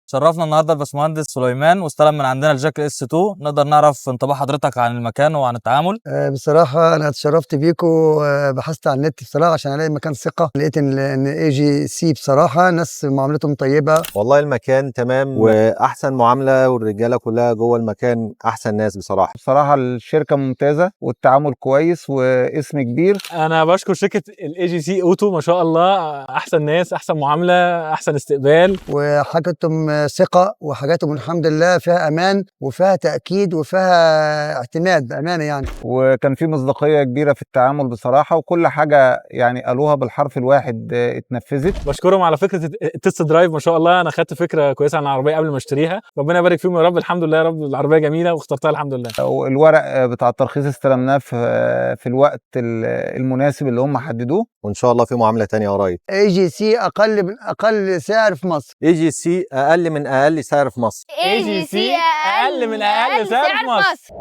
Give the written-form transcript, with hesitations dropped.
شرفنا النهارده الباشمهندس سليمان واستلم من عندنا الجاك اس 2. نقدر نعرف انطباع حضرتك عن المكان وعن التعامل؟ بصراحة أنا اتشرفت بيكم. بحثت على النت بصراحة عشان ألاقي مكان ثقة. لقيت إن اي جي سي بصراحة ناس معاملتهم طيبة. والله المكان تمام وأحسن معاملة، والرجالة كلها جوه المكان أحسن ناس بصراحة. بصراحة الشركة ممتازة والتعامل كويس واسم كبير. أنا بشكر شركة الاي جي سي اوتو، ما شاء الله أحسن ناس، أحسن معاملة، أحسن استقبال، وحاجتهم ثقة، وحاجاتهم الحمد لله فيها أمان وفيها تأكيد وفيها اعتماد بأمانة يعني. وكان في مصداقية كبيرة في التعامل بصراحة، وكل حاجة يعني قالوها بالحرف الواحد اتنفذت. بشكرهم على فكرة التست درايف. ما شاء الله أنا خدت فكرة كويسة عن العربية قبل ما اشتريها، ربنا يبارك فيهم يا رب. الحمد لله يا رب، العربية جميلة واخترتها الحمد لله. والورق بتاع الترخيص استلمناه في الوقت المناسب اللي هم حددوه، وإن شاء الله في معاملة تانية قريب. اي جي سي أقل سعر في مصر. اي جي سي أقل من أقل سعر في مصر. اي جي سي أقل من أقل سعر في مصر.